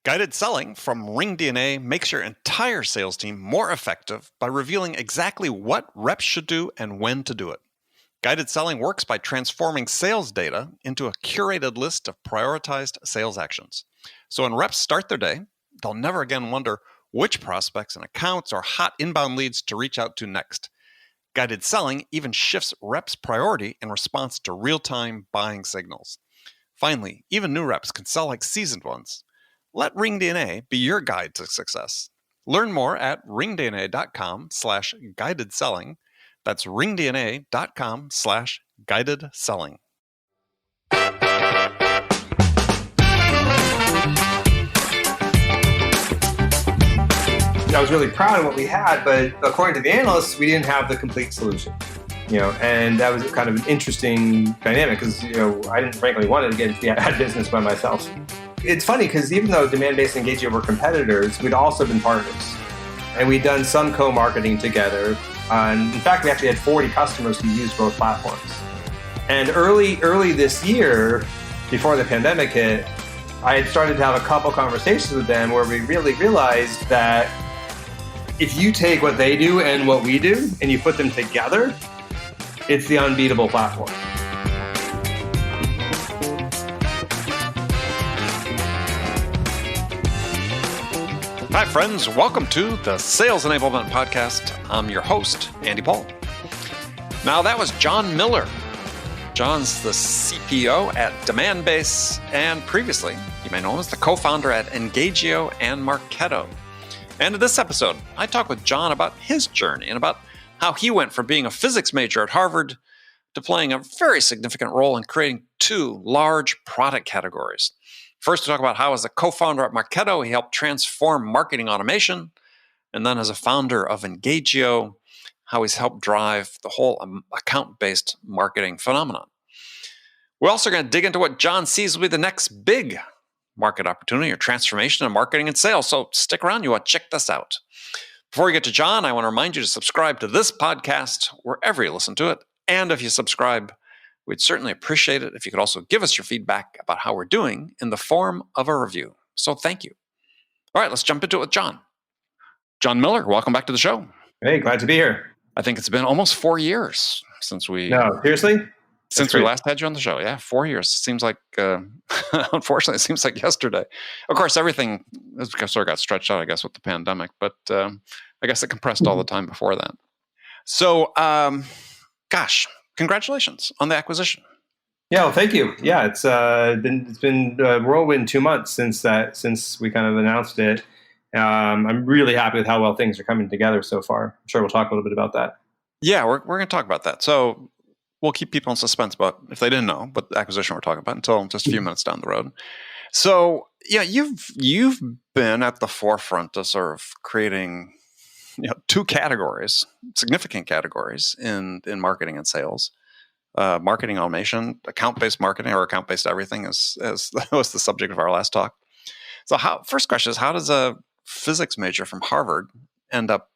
Guided selling from RingDNA makes your entire sales team more effective by revealing exactly what reps should do and when to do it. Guided selling works by transforming sales data into a curated list of prioritized sales actions. So when reps start their day, they'll never again wonder which prospects and accounts or hot inbound leads to reach out to next. Guided selling even shifts reps' priority in response to real-time buying signals. Finally, even new reps can sell like seasoned ones. Let RingDNA be your guide to success. Learn more at ringdna.com/guided selling. That's ringdna.com/guided selling. I was really proud of what we had, but according to the analysts, we didn't have the complete solution. And that was kind of an interesting dynamic because, I didn't frankly want to get into the ad business by myself. It's funny because even though Demandbase and Engagio were competitors, we'd also been partners. And we'd done some co-marketing together. In fact, we actually had 40 customers who used both platforms. And early this year, before the pandemic hit, I had started to have a couple conversations with them where we really realized that if you take what they do and what we do and you put them together, it's the unbeatable platform. Hi, friends. Welcome to the Sales Enablement Podcast. I'm your host, Andy Paul. Now, that was Jon Miller. Jon's the CPO at Demandbase, and previously, you may know him as the co-founder at Engagio and Marketo. And in this episode, I talk with Jon about his journey and about how he went from being a physics major at Harvard to playing a very significant role in creating two large product categories. First, to talk about how as a co-founder at Marketo, he helped transform marketing automation. And then as a founder of Engagio, how he's helped drive the whole account-based marketing phenomenon. We're also going to dig into what Jon sees will be the next big market opportunity or transformation in marketing and sales. So stick around. You want to check this out. Before we get to Jon, I want to remind you to subscribe to this podcast wherever you listen to it. And if you subscribe, we'd certainly appreciate it if you could also give us your feedback about how we're doing in the form of a review. So thank you. All right, let's jump into it with Jon. Jon Miller, welcome back to the show. Hey, glad to be here. I think it's been almost 4 years since we... No, seriously? Since we last had you on the show. Yeah, 4 years. It seems like, unfortunately, it seems like yesterday. Of course, everything sort of got stretched out, I guess, with the pandemic. But I guess it compressed all the time before that. So, gosh, congratulations on the acquisition. Yeah, well, thank you. Yeah, it's been a whirlwind 2 months since we kind of announced it. I'm really happy with how well things are coming together so far. I'm sure we'll talk a little bit about that. Yeah, we're going to talk about that. So we'll keep people in suspense about if they didn't know what the acquisition we're talking about until just a few minutes down the road. So yeah, you've been at the forefront of sort of creating two categories, significant categories in marketing and sales. Marketing automation, account-based marketing or account-based everything as that was the subject of our last talk. So first question is, how does a physics major from Harvard end up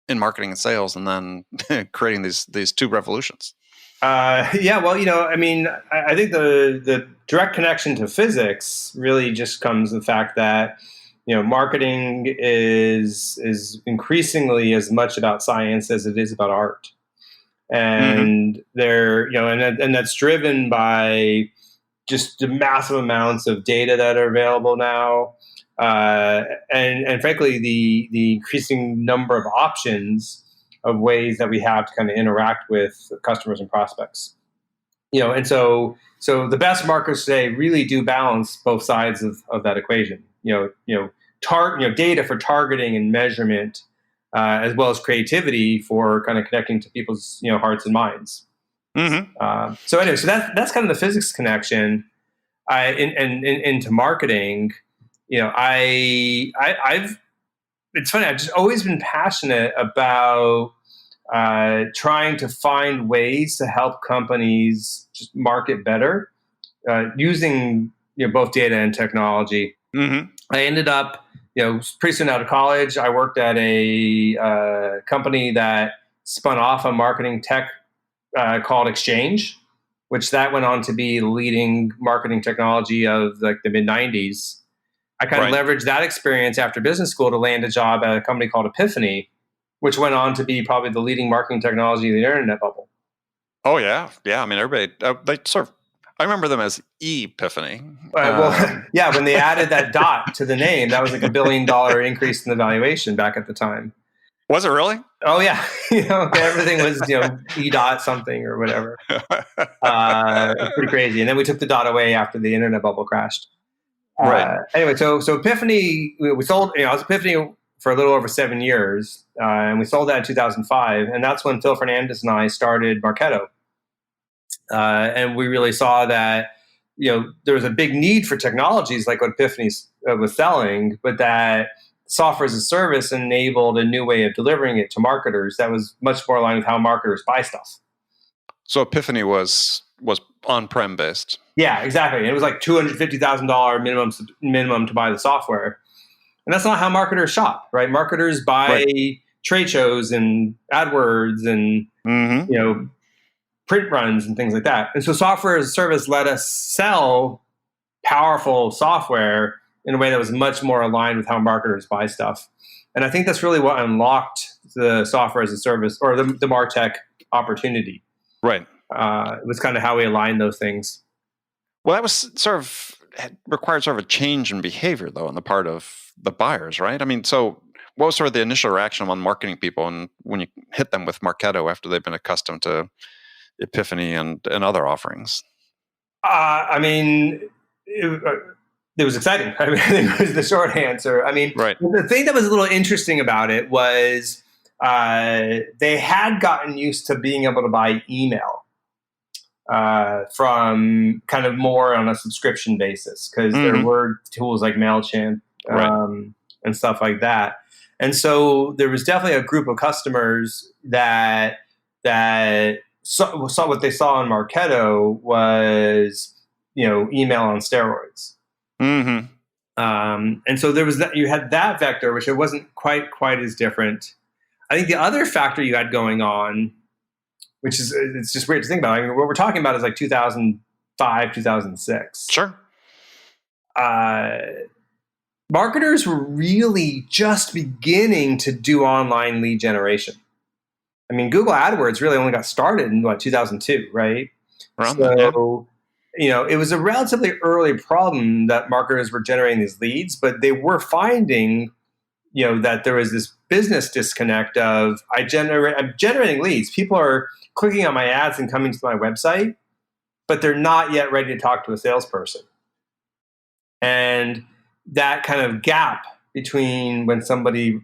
in marketing and sales and then creating these two revolutions? Yeah, well, I think the direct connection to physics really just comes from the fact that, marketing is increasingly as much about science as it is about art. And and that's driven by just the massive amounts of data that are available now. And frankly, the increasing number of options of ways that we have to kind of interact with customers and prospects. And so the best marketers today really do balance both sides of that equation. Data for targeting and measurement, as well as creativity for kind of connecting to people's hearts and minds. Mm-hmm. So that's kind of the physics connection. Into marketing. It's funny. I've just always been passionate about trying to find ways to help companies just market better using both data and technology. Mm-hmm. I ended up, pretty soon out of college, I worked at a company that spun off a marketing tech called Exchange, which that went on to be the leading marketing technology of like the mid-90s. I kind of leveraged that experience after business school to land a job at a company called Epiphany, which went on to be probably the leading marketing technology in the internet bubble. Oh yeah. I mean, everybody they sort of. I remember them as Epiphany. When they added that dot to the name, that was like $1 billion increase in the valuation back at the time. Was it really? Oh yeah, everything was E dot something or whatever. It's pretty crazy. And then we took the dot away after the internet bubble crashed. Right. Anyway, so Epiphany, we sold. I was Epiphany for a little over 7 years, and we sold that in 2005, and that's when Phil Fernandez and I started Marketo. And we really saw that there was a big need for technologies like what Epiphany was selling, but that software as a service enabled a new way of delivering it to marketers that was much more aligned with how marketers buy stuff. So Epiphany was on-prem based. Yeah, exactly. And it was like $250,000 minimum to buy the software, and that's not how marketers shop, right? Marketers buy trade shows and AdWords and print runs and things like that. And so software as a service let us sell powerful software in a way that was much more aligned with how marketers buy stuff. And I think that's really what unlocked the software as a service or the MarTech opportunity. Right. It was kind of how we aligned those things. Well, that was required sort of a change in behavior, though, on the part of the buyers, right? I mean, so what was sort of the initial reaction among marketing people and when you hit them with Marketo after they've been accustomed to Epiphany and other offerings? I mean, it was exciting. I mean, I think was the short answer. I mean, The thing that was a little interesting about it was they had gotten used to being able to buy email from kind of more on a subscription basis because there were tools like MailChimp and stuff like that. And so there was definitely a group of customers that saw what they saw in Marketo was, email on steroids. Mm-hmm. And so there was that. You had that vector, which it wasn't quite as different. I think the other factor you had going on, which is it's just weird to think about. I mean, what we're talking about is like 2005, 2006. Sure. Marketers were really just beginning to do online lead generation. I mean, Google AdWords really only got started in 2002, right? It was a relatively early problem that marketers were generating these leads, but they were finding, that there was this business disconnect of I'm generating leads. People are clicking on my ads and coming to my website, but they're not yet ready to talk to a salesperson. And that kind of gap between when somebody,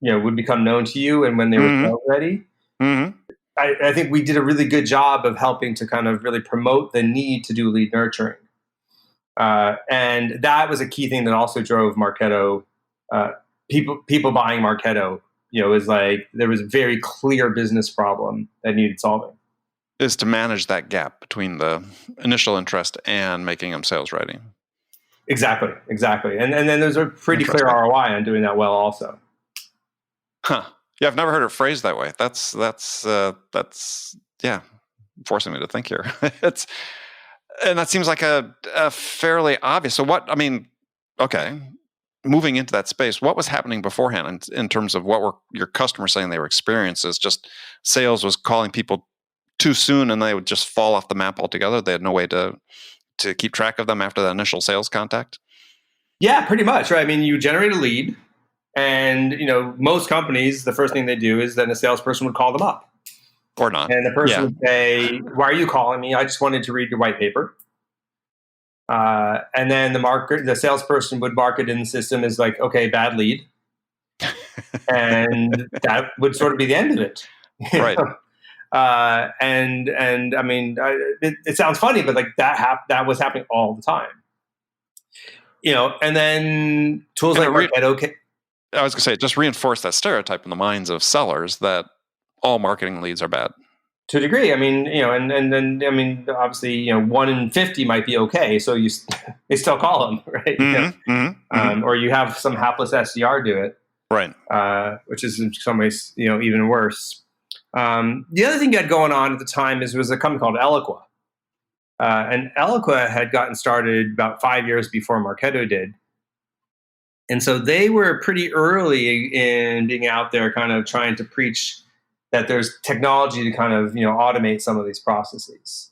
would become known to you and when they were sales ready. Mm-hmm. I think we did a really good job of helping to kind of really promote the need to do lead nurturing. And that was a key thing that also drove Marketo. People buying Marketo, is like there was a very clear business problem that needed solving. Is to manage that gap between the initial interest and making them sales ready. Exactly. And then there's a pretty clear ROI on doing that well also. Huh. Yeah, I've never heard it phrased that way. That's forcing me to think here. And that seems like a fairly obvious. So what, I mean, okay, moving into that space, what was happening beforehand in terms of what were your customers saying they were experiences? Just sales was calling people too soon and they would just fall off the map altogether. They had no way to keep track of them after the initial sales contact? Yeah, pretty much, right? I mean, you generate a lead and, most companies, the first thing they do is then a salesperson would call them up. Or not. And the person would say, why are you calling me? I just wanted to read your white paper. And then the salesperson would mark it in the system as like, okay, bad lead. And that would sort of be the end of it. Right. And I mean, it sounds funny, but like that was happening all the time. And then tools like Marketo. I was going to say, just reinforce that stereotype in the minds of sellers that all marketing leads are bad. To a degree, I mean, and then I mean, obviously, 1 in 50 might be okay, so they still call them, right? Or you have some hapless SDR do it, right? Which is in some ways, even worse. The other thing you had going on at the time was a company called Eloqua, and Eloqua had gotten started about 5 years before Marketo did, And so they were pretty early in being out there kind of trying to preach that there's technology to kind of, automate some of these processes.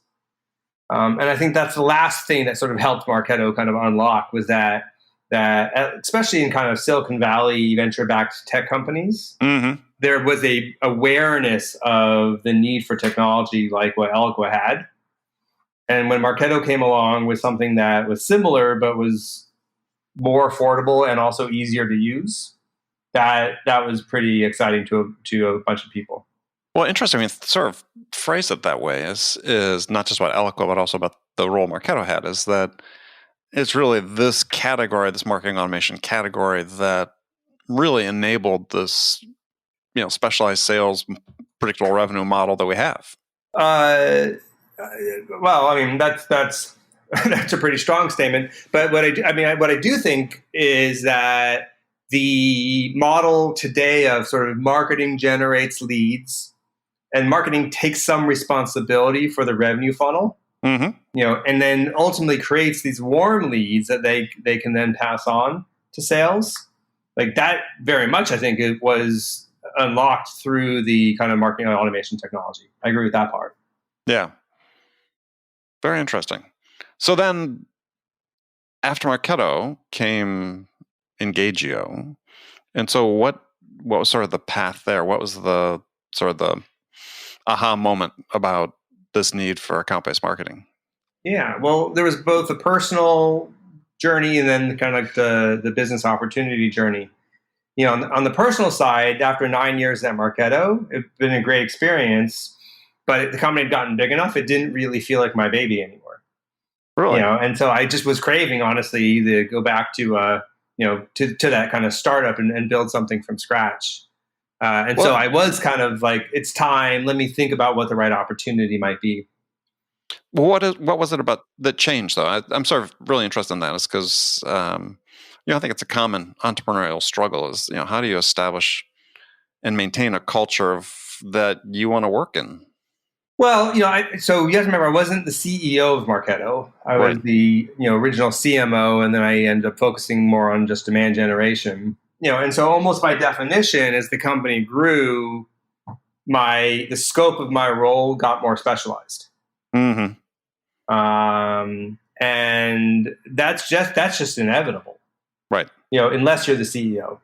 And I think that's the last thing that sort of helped Marketo kind of unlock was that especially in kind of Silicon Valley venture-backed tech companies, there was a awareness of the need for technology like what Eloqua had. And when Marketo came along with something that was similar but was more affordable and also easier to use, that was pretty exciting to a bunch of people. Well, interesting. I mean, sort of phrase it that way is not just about Eloqua, but also about the role Marketo had, is that it's really this category, this marketing automation category, that really enabled this, specialized sales, predictable revenue model that we have. Well, I mean, that's that's a pretty strong statement. But what I do think is that the model today of sort of marketing generates leads, and marketing takes some responsibility for the revenue funnel, and then ultimately creates these warm leads that they can then pass on to sales. Like that, very much, I think it was unlocked through the kind of marketing automation technology. I agree with that part. Yeah. Very interesting. So then after Marketo came Engagio. And so what was sort of the path there? What was the sort of the aha moment about this need for account-based marketing? Yeah, well, there was both a personal journey and then kind of like the business opportunity journey. On the personal side, after 9 years at Marketo, it's been a great experience, but the company had gotten big enough, it didn't really feel like my baby anymore. Really? And so I just was craving, honestly, to go back to to that kind of startup and build something from scratch. So I was kind of like, it's time. Let me think about what the right opportunity might be. Well, what was it about that changed, though? I'm sort of really interested in that, is because I think it's a common entrepreneurial struggle. Is how do you establish and maintain a culture that you want to work in? Well, so you have to remember, I wasn't the CEO of Marketo. I was the original CMO, and then I ended up focusing more on just demand generation. And so almost by definition, as the company grew, the scope of my role got more specialized. Mm-hmm. And that's just inevitable, right? Unless you're the CEO.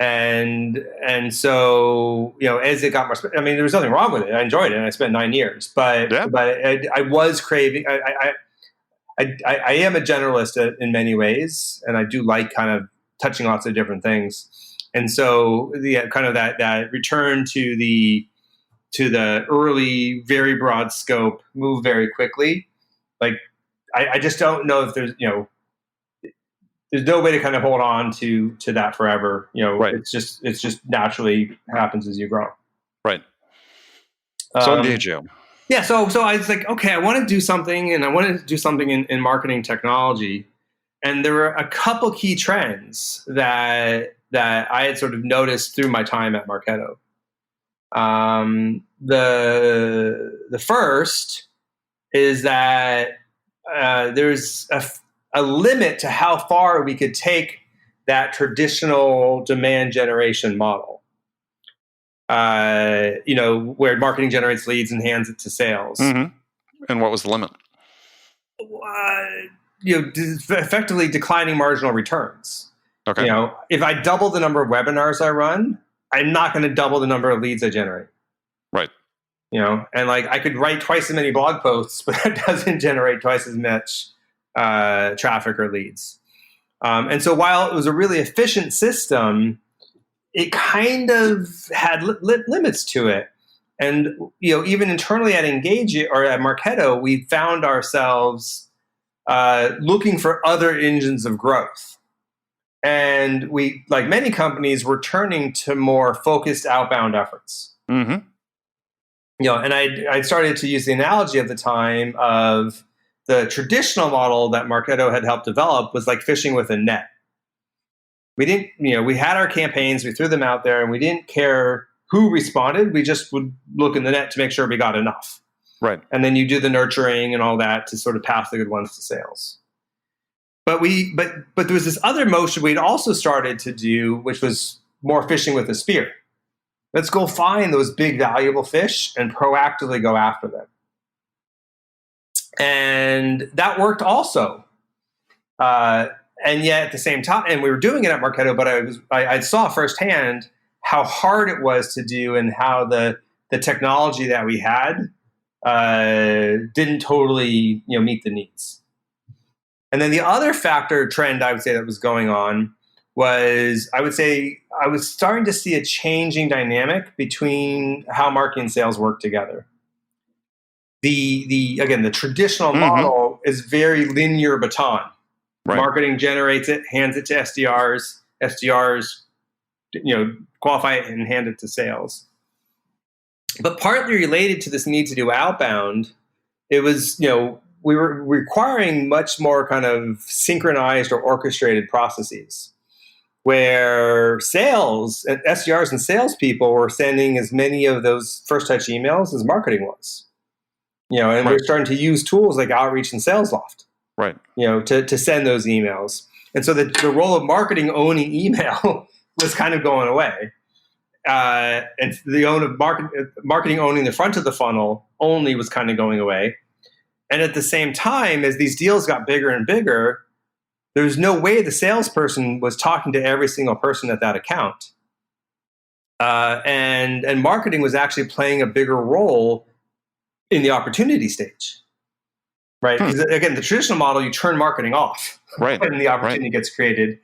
And so as it got more, there was nothing wrong with it. I enjoyed it, and I spent 9 years. But I was craving. I am a generalist in many ways, and I do like kind of touching lots of different things. And so the kind of that return to the early, very broad scope, move very quickly. Like I just don't know if there's there's no way to kind of hold on to that forever. It's just naturally happens as you grow. Right. So Engagio. Yeah. So I was like, okay, I want to do something, and I wanted to do something in marketing technology. And there were a couple key trends that I had sort of noticed through my time at Marketo. The first is that there's a limit to how far we could take that traditional demand generation model. Where marketing generates leads and hands it to sales. Mm-hmm. And what was the limit? Effectively declining marginal returns. Okay. If I double the number of webinars I run, I'm not going to double the number of leads I generate. Right. And like I could write twice as many blog posts, but that doesn't generate twice as much traffic or leads. And so while it was a really efficient system, it kind of had limits to it. And even internally at Engagio or at Marketo, we found ourselves looking for other engines of growth. And we, like many companies, were turning to more focused outbound efforts. Mm-hmm. And I started to use the analogy at the time of the traditional model that Marketo had helped develop was like fishing with a net. We didn't, we had our campaigns, we threw them out there, and we didn't care who responded. We just would look in the net to make sure we got enough. Right. And then you do the nurturing and all that to sort of pass the good ones to sales. but there was this other motion we'd also started to do, which was more fishing with a spear. Let's go find those big valuable fish and proactively go after them. And that worked also. And yet at the same time, and we were doing it at Marketo, but I saw firsthand how hard it was to do and how the technology that we had didn't totally meet the needs. And then the other trend I would say that was going on was, I would say I was starting to see a changing dynamic between how marketing and sales work together. The traditional model is very linear baton. Right. Marketing generates it, hands it to SDRs. SDRs, qualify it and hand it to sales. But partly related to this need to do outbound, it was, we were requiring much more kind of synchronized or orchestrated processes, where sales, SDRs and salespeople were sending as many of those first touch emails as marketing was. And we're starting to use tools like Outreach and SalesLoft. Right. To send those emails. And so the role of marketing owning email was kind of going away. And the marketing owning the front of the funnel only was kind of going away. And at the same time, as these deals got bigger and bigger, there was no way the salesperson was talking to every single person at that account. And marketing was actually playing a bigger role in the opportunity stage. Right. Because again, the traditional model, you turn marketing off when the opportunity gets created.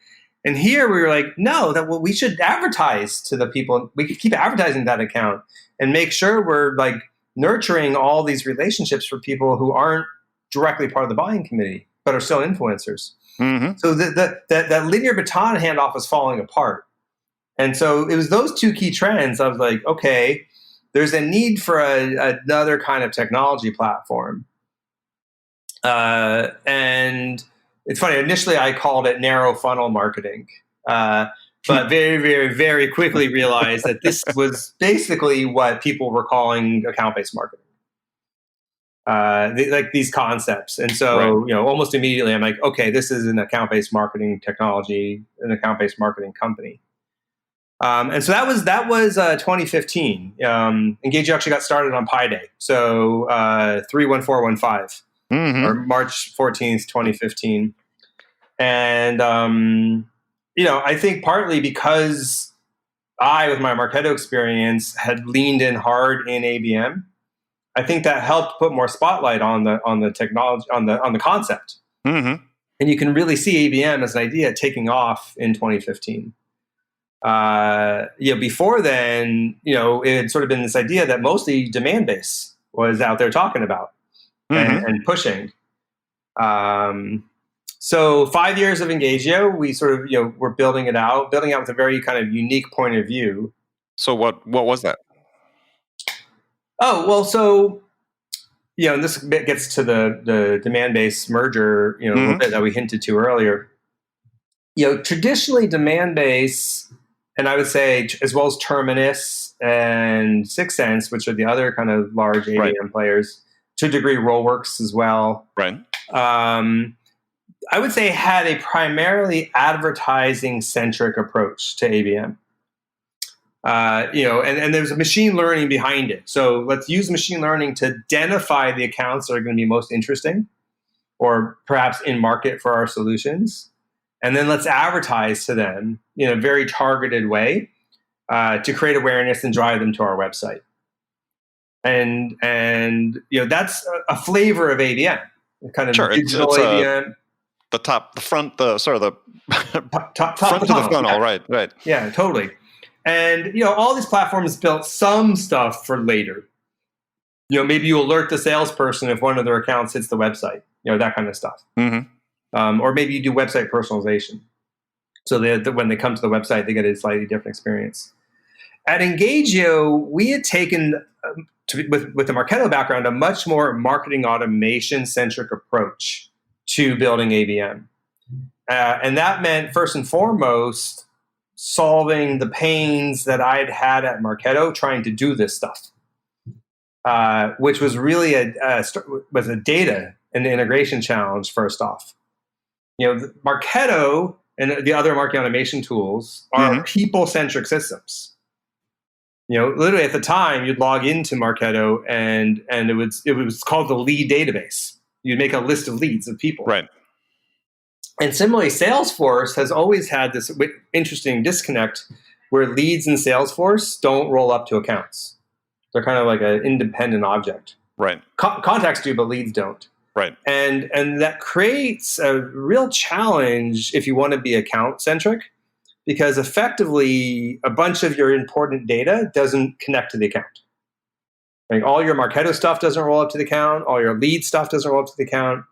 And here we were like, no, we should advertise to the people. We could keep advertising that account and make sure we're like nurturing all these relationships for people who aren't directly part of the buying committee, but are still influencers. Mm-hmm. So that linear baton handoff was falling apart. And so it was those two key trends. I was like, okay, there's a need for another kind of technology platform. And it's funny, initially I called it narrow funnel marketing, but very, very, very quickly realized that this was basically what people were calling account-based marketing, like these concepts. And so, almost immediately I'm like, okay, this is an account-based marketing technology, an account-based marketing company. And so that was 2015. Engagio actually got started on Pi Day, so 31415. Mm-hmm. Or March 14th, 2015. And, I think partly because I, with my Marketo experience, had leaned in hard in ABM, I think that helped put more spotlight on the technology, on the concept. Mm-hmm. And you can really see ABM as an idea taking off in 2015. Before then, it had sort of been this idea that mostly Demandbase was out there talking about. Mm-hmm. And pushing. So 5 years of Engagio, we sort of, we're building it out with a very kind of unique point of view. So what was that? Oh, well, so, and this bit gets to the Demandbase merger, mm-hmm. a little bit that we hinted to earlier. Traditionally Demandbase, and I would say as well as Terminus and Sixth Sense, which are the other kind of large ABM players, to a degree, Rollworks as well. Right. I would say had a primarily advertising-centric approach to ABM. And there's a machine learning behind it. So let's use machine learning to identify the accounts that are going to be most interesting or perhaps in market for our solutions. And then let's advertise to them in a very targeted way to create awareness and drive them to our website. And that's a flavor of ABM, kind of digital it's ABM. The front of the funnel, yeah. Right. Yeah, totally. And all these platforms built some stuff for later. Maybe you alert the salesperson if one of their accounts hits the website. That kind of stuff. Mm-hmm. Or maybe you do website personalization, so when they come to the website, they get a slightly different experience. At Engagio, we had taken with the Marketo background, a much more marketing automation-centric approach to building ABM. And that meant, first and foremost, solving the pains that I'd had at Marketo trying to do this stuff, which was really a data and integration challenge, first off. Marketo and the other marketing automation tools are people-centric systems. Literally at the time, you'd log into Marketo and it was called the lead database. You'd make a list of leads of people. Right. And similarly, Salesforce has always had this interesting disconnect where leads in Salesforce don't roll up to accounts. They're kind of like an independent object. Right. Contacts do, but leads don't. Right. And that creates a real challenge if you want to be account centric, because effectively a bunch of your important data doesn't connect to the account. Like all your Marketo stuff doesn't roll up to the account, all your lead stuff doesn't roll up to the account.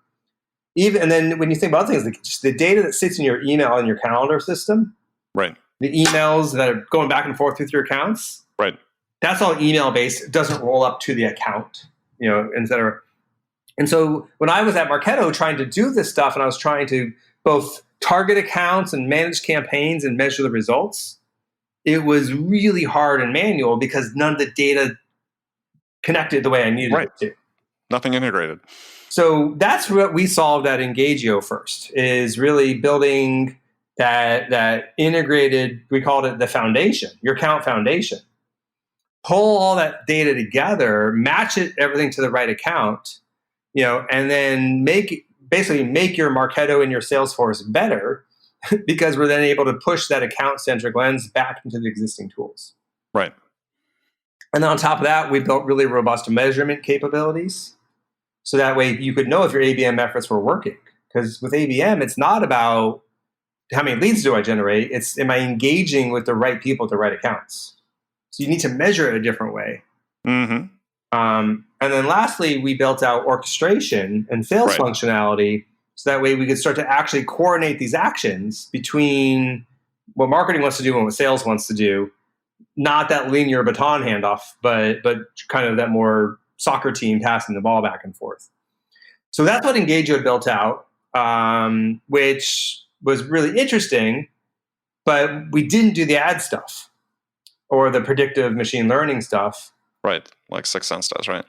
And then when you think about things, like just the data that sits in your email and your calendar system, right? The emails that are going back and forth with your accounts, right? That's all email based. It doesn't roll up to the account, et cetera. And so when I was at Marketo trying to do this stuff, and I was trying to both target accounts and manage campaigns and measure the results, it was really hard and manual because none of the data connected the way I needed it to. Nothing integrated. So that's what we solved at Engagio first, is really building that integrated, we called it the foundation, your account foundation. Pull all that data together, match everything to the right account, and then make your Marketo and your Salesforce better because we're then able to push that account-centric lens back into the existing tools. Right. And then on top of that, we built really robust measurement capabilities. So that way you could know if your ABM efforts were working. Because with ABM, it's not about how many leads do I generate. It's, am I engaging with the right people at the right accounts? So you need to measure it a different way. Mm-hmm. And then lastly, we built out orchestration and sales functionality. So that way we could start to actually coordinate these actions between what marketing wants to do and what sales wants to do. Not that linear baton handoff, but kind of that more soccer team passing the ball back and forth. So that's what Engagio had built out, which was really interesting, but we didn't do the ad stuff or the predictive machine learning stuff. Right, like 6 Sense does, right?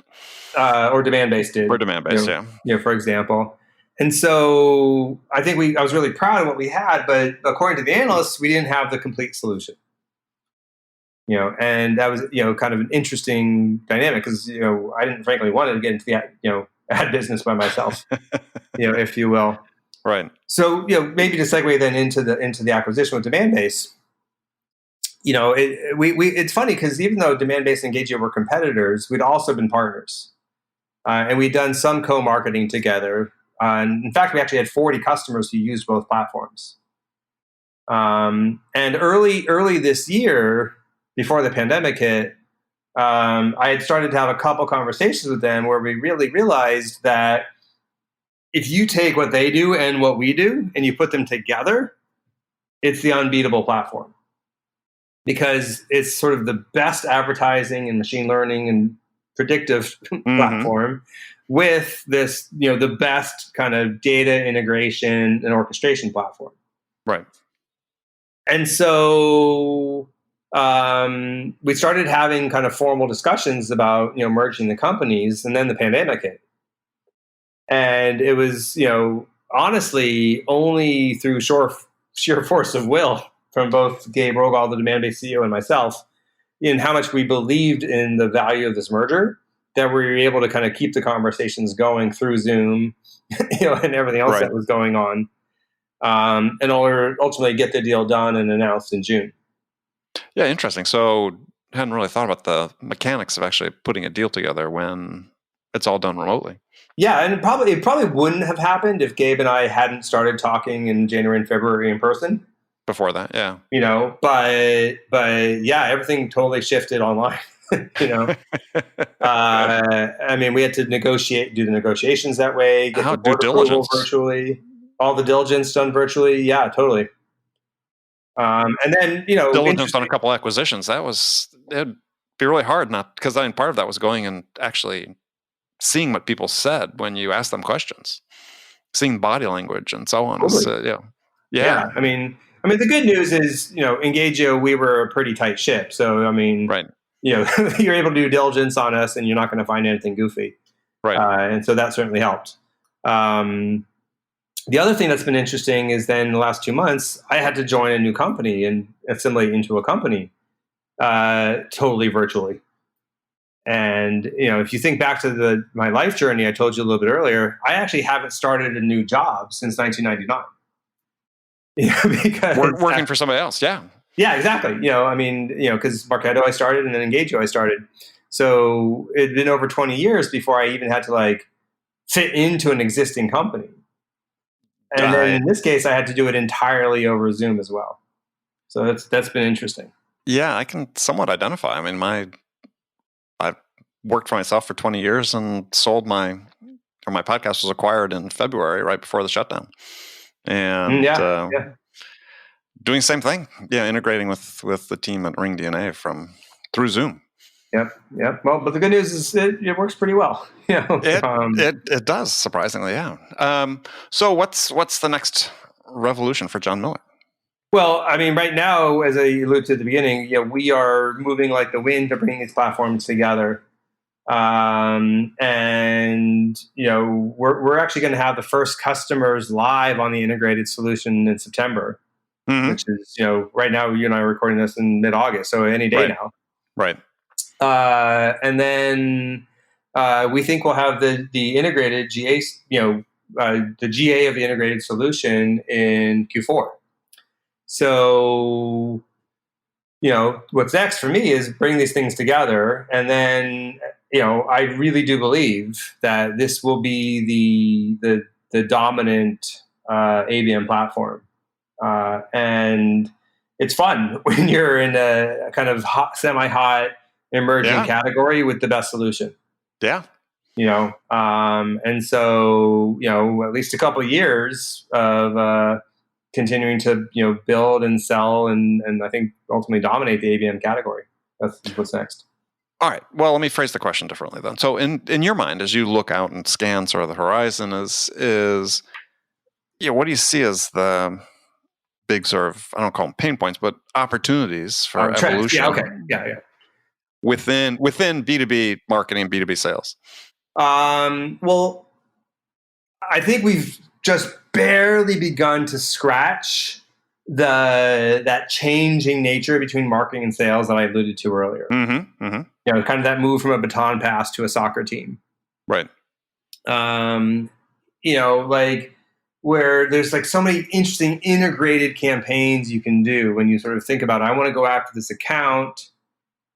Or Demandbase did. Or Demandbase, for example. And so I think I was really proud of what we had, but according to the analysts, we didn't have the complete solution. And that was, kind of an interesting dynamic because, I didn't frankly want to get into the, ad business by myself, if you will. Right. So, maybe to segue then into the acquisition with Demandbase, it's funny because even though Demandbase and Engagio were competitors, we'd also been partners. And we'd done some co-marketing together. And in fact, we actually had 40 customers who used both platforms. And early this year, before the pandemic hit, I had started to have a couple conversations with them where we really realized that if you take what they do and what we do and you put them together, it's the unbeatable platform. Because it's sort of the best advertising and machine learning and predictive platform with this, the best kind of data integration and orchestration platform. Right. And so we started having kind of formal discussions about, merging the companies, and then the pandemic hit. And it was, honestly, only through sheer force of will from both Gabe Rogal, the Demandbase CEO, and myself, in how much we believed in the value of this merger, that we were able to kind of keep the conversations going through Zoom, and everything else that was going on, and ultimately get the deal done and announced in June. Yeah, interesting. So I hadn't really thought about the mechanics of actually putting a deal together when it's all done remotely. Yeah, and it probably wouldn't have happened if Gabe and I hadn't started talking in January and February in person. Before that, yeah. But yeah, everything totally shifted online. I mean, we had to do the negotiations that way, get the board approval virtually, all the diligence done virtually. Yeah, totally. And then, diligence on a couple acquisitions. It'd be really hard, not because part of that was going and actually seeing what people said when you asked them questions, seeing body language and so on. Totally. Yeah. I mean, the good news is, Engagio, we were a pretty tight ship. So, right. You're able to do diligence on us and you're not going to find anything goofy. Right. And so that certainly helped. The other thing that's been interesting is then in the last 2 months, I had to join a new company and assimilate into a company totally virtually. And if you think back to my life journey, I told you a little bit earlier, I actually haven't started a new job since 1999. Because working for somebody else, yeah. Yeah, exactly. Because Marketo I started and then Engagio I started. So it'd been over 20 years before I even had to fit into an existing company. And then in this case, I had to do it entirely over Zoom as well. So that's been interesting. Yeah, I can somewhat identify. I mean, I've worked for myself for 20 years and my podcast was acquired in February, right before the shutdown. And doing the same thing. Yeah, integrating with the team at Ring DNA through Zoom. Yep. Well, but the good news is it works pretty well. It does, surprisingly, yeah. So what's the next revolution for Jon Miller? Well, I mean, right now, as I alluded to at the beginning, we are moving like the wind to bring these platforms together. And we're actually going to have the first customers live on the integrated solution in September, which is right now you and I are recording this in mid-August, so any day now. Right. And then we think we'll have the integrated GA, the GA of the integrated solution in Q4. So, what's next for me is bring these things together. And then, I really do believe that this will be the dominant ABM platform. And it's fun when you're in a kind of semi-hot emerging category with the best solution. Yeah. And so, at least a couple of years of continuing to build and sell and I think ultimately dominate the ABM category. That's what's next. All right. Well, let me phrase the question differently then. So in your mind, as you look out and scan sort of the horizon, is what do you see as the big sort of, I don't call them pain points, but opportunities for evolution? Yeah. Okay. Yeah. Within B2B marketing and B2B sales? Well, I think we've just barely begun to scratch that changing nature between marketing and sales that I alluded to earlier. Kind of that move from a baton pass to a soccer team. Right. Where there's so many interesting integrated campaigns you can do when you sort of think about, I want to go after this account.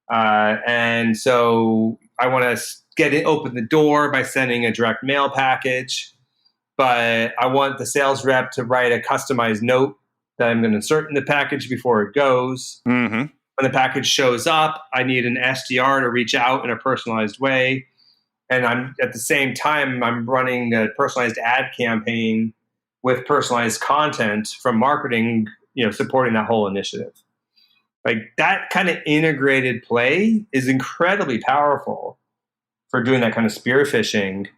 And so I want to open the door by sending a direct mail package. But I want the sales rep to write a customized note that I'm going to insert in the package before it goes. When the package shows up, I need an SDR to reach out in a personalized way. And I'm at the same time, I'm running a personalized ad campaign with personalized content from marketing, supporting that whole initiative. That kind of integrated play is incredibly powerful for doing that kind of spearfishing.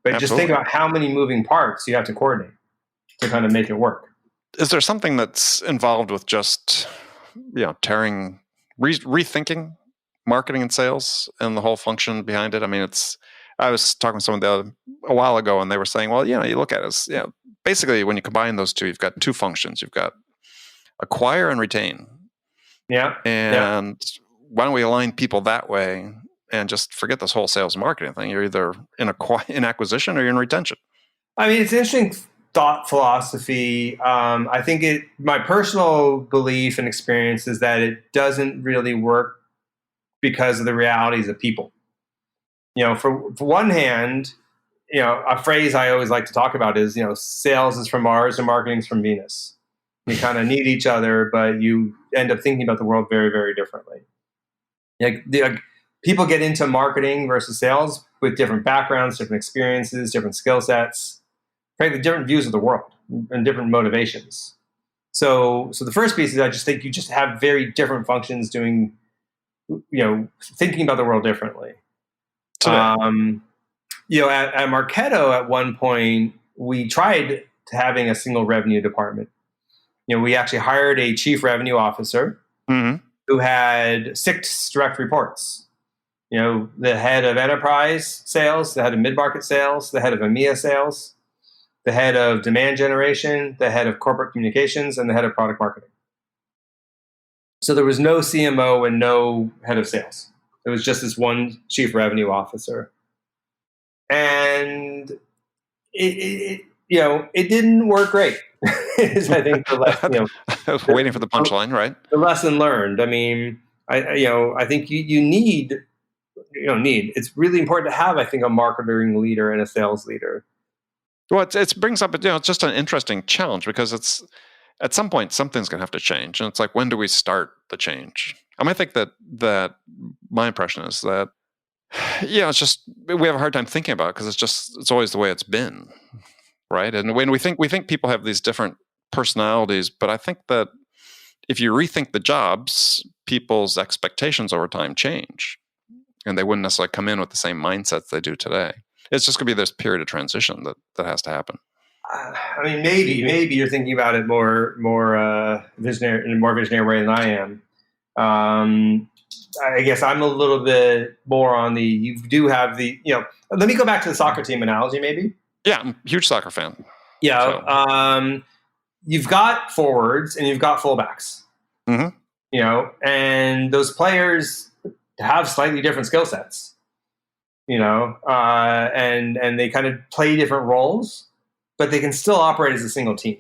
But Just think about how many moving parts you have to coordinate to kind of make it work. Is there something that's involved with just, rethinking marketing and sales and the whole function behind it? I mean, I was talking to someone a while ago and they were saying, well, you look at it as, basically when you combine those two, you've got two functions. You've got acquire and retain. Yeah. And why don't we align people that way? And just forget this whole sales marketing thing. You're either in acquisition or you're in retention. I mean, it's an interesting thought philosophy. I think my personal belief and experience is that it doesn't really work because of the realities of people. For one hand, a phrase I always like to talk about is, sales is from Mars and marketing is from Venus. You kind of need each other, but you end up thinking about the world very, very differently. People get into marketing versus sales with different backgrounds, different experiences, different skill sets, frankly, different views of the world and different motivations. So the first piece is I just think you just have very different functions doing, thinking about the world differently. At Marketo at one point, we tried having a single revenue department. We actually hired a chief revenue officer who had 6 direct reports. The head of enterprise sales, the head of mid-market sales, the head of EMEA sales. the head of demand generation, the head of corporate communications, and the head of product marketing. So there was no CMO and no head of sales. There was just this one chief revenue officer. And it didn't work great. Is I think the lesson, I was waiting for the punchline, right? The lesson learned. I mean, I think you need, it's really important to have, I think, a marketing leader and a sales leader. Well, it brings up, it's just an interesting challenge, because it's at some point something's going to have to change, and it's like, when do we start the change? I think that my impression is that, it's just we have a hard time thinking about it, because it's always the way it's been, right? And when we think people have these different personalities, but I think that if you rethink the jobs, people's expectations over time change, and they wouldn't necessarily come in with the same mindsets they do today. It's just going to be this period of transition that has to happen. I mean, maybe you're thinking about it more visionary, in a more visionary way than I am. I guess I'm a little bit more on you do have let me go back to the soccer team analogy, maybe. Yeah, I'm a huge soccer fan. Yeah. So. You've got forwards and you've got fullbacks. Mm-hmm. And those players have slightly different skill sets. And they kind of play different roles, but they can still operate as a single team.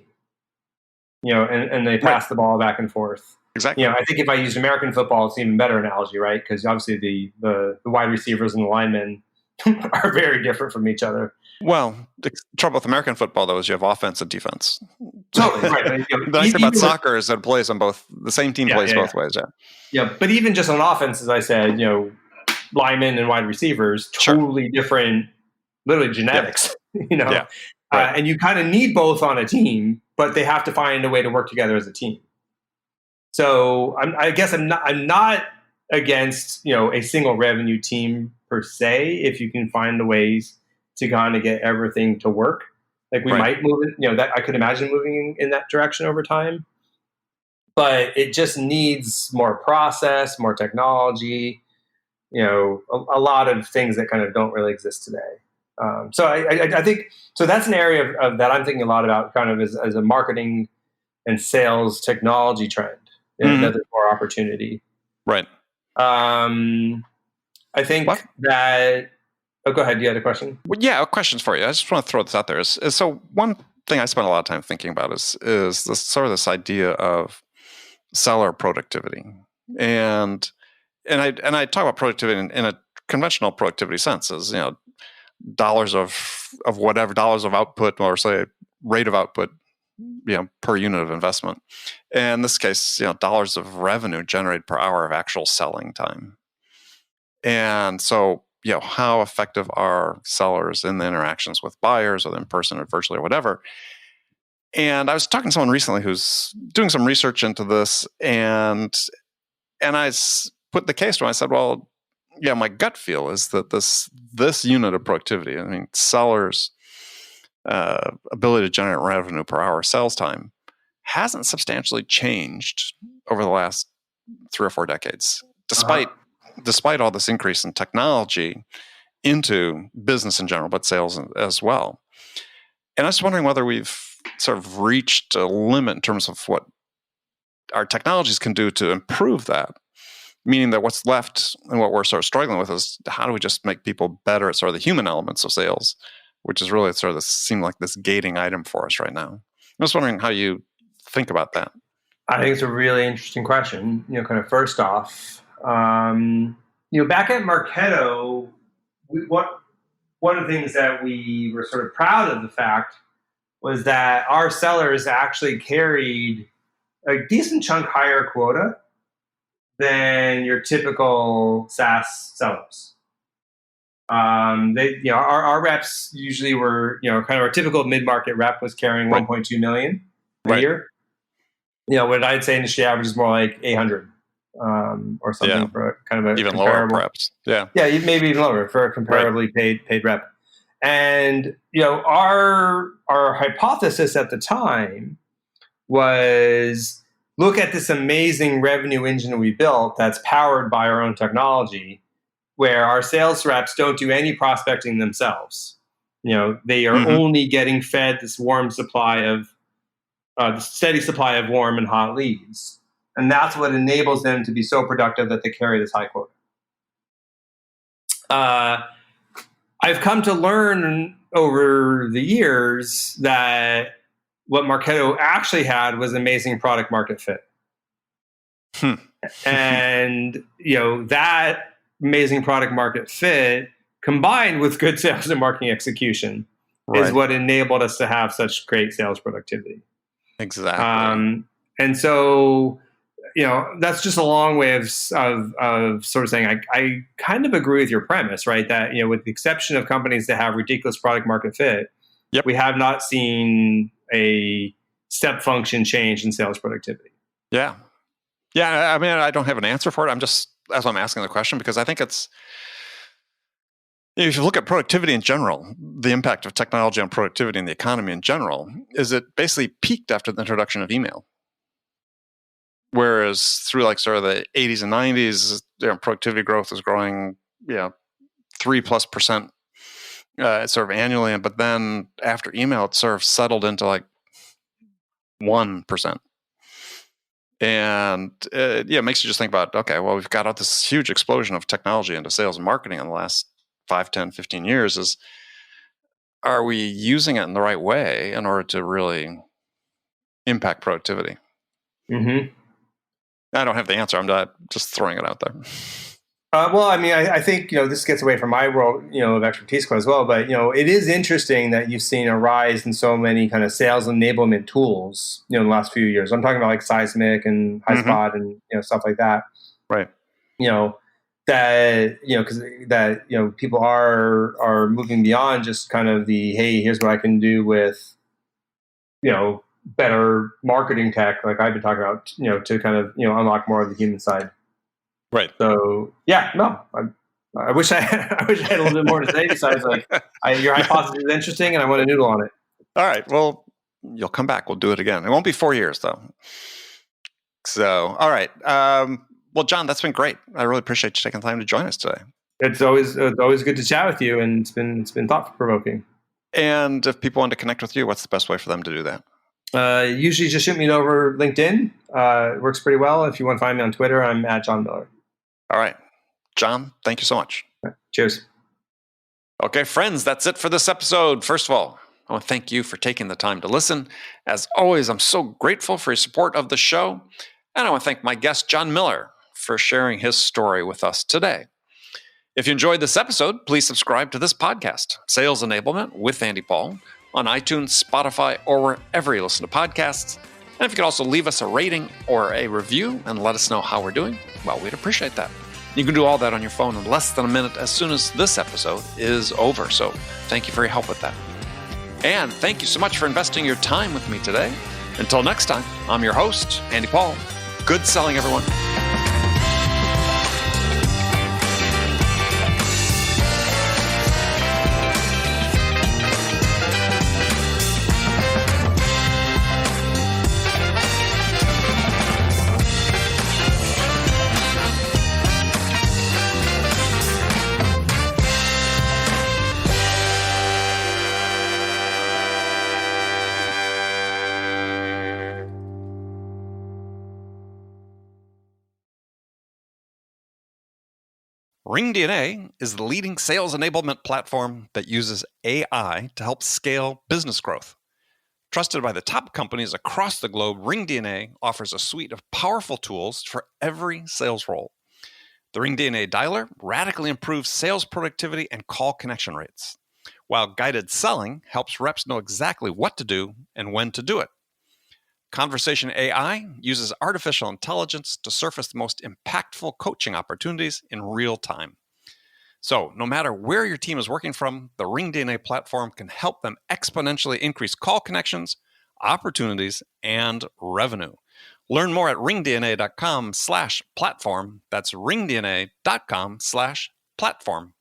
And they pass the ball back and forth. Exactly. I think if I used American football, it's an even better analogy, right? Because obviously the wide receivers and the linemen are very different from each other. Well, the trouble with American football, though, is you have offense and defense. Totally, right. The nice thing about soccer is that it plays on both. The same team plays both ways. Yeah. Yeah, but even just on offense, as I said, linemen and wide receivers, totally different, literally genetics. And you kind of need both on a team, but they have to find a way to work together as a team. So I guess I'm not against a single revenue team per se, if you can find the ways to kind of get everything to work. Like we might move it, that I could imagine moving in that direction over time. But it just needs more process, more technology, a lot of things that kind of don't really exist today. So I think, so that's an area of that I'm thinking a lot about, kind of as a marketing and sales technology trend. Another more opportunity. Right. I think that. Oh, go ahead. You had a question? Well, yeah, questions for you. I just want to throw this out there. So one thing I spent a lot of time thinking about is this idea of seller productivity, and I talk about productivity in a conventional productivity sense, as dollars of whatever, dollars of output, or say rate of output, per unit of investment. And in this case, dollars of revenue generated per hour of actual selling time. And so, how effective are sellers in the interactions with buyers, or in person or virtually or whatever? And I was talking to someone recently who's doing some research into this, and I put the case to him. I said, well, my gut feel is that this unit of productivity, I mean, sellers' ability to generate revenue per hour sales time, hasn't substantially changed over the last 3 or 4 decades, despite all this increase in technology into business in general, but sales as well. And I was wondering whether we've sort of reached a limit in terms of what our technologies can do to improve that. Meaning that what's left and what we're sort of struggling with is, how do we just make people better at sort of the human elements of sales, which is really sort of seem like this gating item for us right now. I'm just wondering how you think about that. I think it's a really interesting question. Kind of first off, back at Marketo, one of the things that we were sort of proud of the fact was that our sellers actually carried a decent chunk higher quota than your typical SaaS sellers. Our reps usually were, kind of our typical mid-market rep was carrying 1.2 million a year. What I'd say industry average is more like 800 or something for kind of a even lower perhaps. Yeah, maybe even lower for a comparably paid rep. And our hypothesis at the time was, look at this amazing revenue engine we built that's powered by our own technology, where our sales reps don't do any prospecting themselves. They are only getting fed this steady supply of warm and hot leads. And that's what enables them to be so productive that they carry this high quota. I've come to learn over the years that what Marketo actually had was amazing product market fit. And, that amazing product market fit combined with good sales and marketing execution is what enabled us to have such great sales productivity. Exactly. And so, that's just a long way of sort of saying, I kind of agree with your premise, right? That, with the exception of companies that have ridiculous product market fit, we have not seen a step function change in sales productivity. Yeah. Yeah. I mean, I don't have an answer for it. That's why I'm asking the question, because I think if you look at productivity in general, the impact of technology on productivity in the economy in general, is it basically peaked after the introduction of email. Whereas through sort of the 80s and 90s, productivity growth was growing, 3+% sort of annually. But then after email, it sort of settled into 1%. And it makes you just think about, okay, well, we've got this huge explosion of technology into sales and marketing in the last 5, 10, 15 years. Are we using it in the right way in order to really impact productivity? Mm-hmm. I don't have the answer. I'm not just throwing it out there. Well, I mean, I think, this gets away from my world, of expertise as well. But, it is interesting that you've seen a rise in so many kind of sales enablement tools, in the last few years. I'm talking about Seismic and HighSpot and, stuff like that. Right. That people are moving beyond just kind of the, hey, here's what I can do with, better marketing tech, like I've been talking about, to kind of, unlock more of the human side. Right. So I wish I had a little bit more to say besides your hypothesis is interesting and I want to noodle on it. All right. Well, you'll come back. We'll do it again. It won't be 4 years though. So, all right. Well, Jon, that's been great. I really appreciate you taking the time to join us today. It's always good to chat with you, and it's been thought provoking. And if people want to connect with you, what's the best way for them to do that? Usually just shoot me over LinkedIn. It works pretty well. If you want to find me on Twitter, I'm at Jon Miller. All right. Jon, thank you so much. Cheers. Okay, friends, that's it for this episode. First of all, I want to thank you for taking the time to listen. As always, I'm so grateful for your support of the show. And I want to thank my guest, Jon Miller, for sharing his story with us today. If you enjoyed this episode, please subscribe to this podcast, Sales Enablement with Andy Paul, on iTunes, Spotify, or wherever you listen to podcasts. And if you could also leave us a rating or a review and let us know how we're doing, well, we'd appreciate that. You can do all that on your phone in less than a minute as soon as this episode is over. So thank you for your help with that. And thank you so much for investing your time with me today. Until next time, I'm your host, Andy Paul. Good selling, everyone. RingDNA is the leading sales enablement platform that uses AI to help scale business growth. Trusted by the top companies across the globe, RingDNA offers a suite of powerful tools for every sales role. The RingDNA Dialer radically improves sales productivity and call connection rates, while guided selling helps reps know exactly what to do and when to do it. Conversation AI uses artificial intelligence to surface the most impactful coaching opportunities in real time. So, no matter where your team is working from, the RingDNA platform can help them exponentially increase call connections, opportunities, and revenue. Learn more at ringdna.com/platform. That's ringdna.com/platform.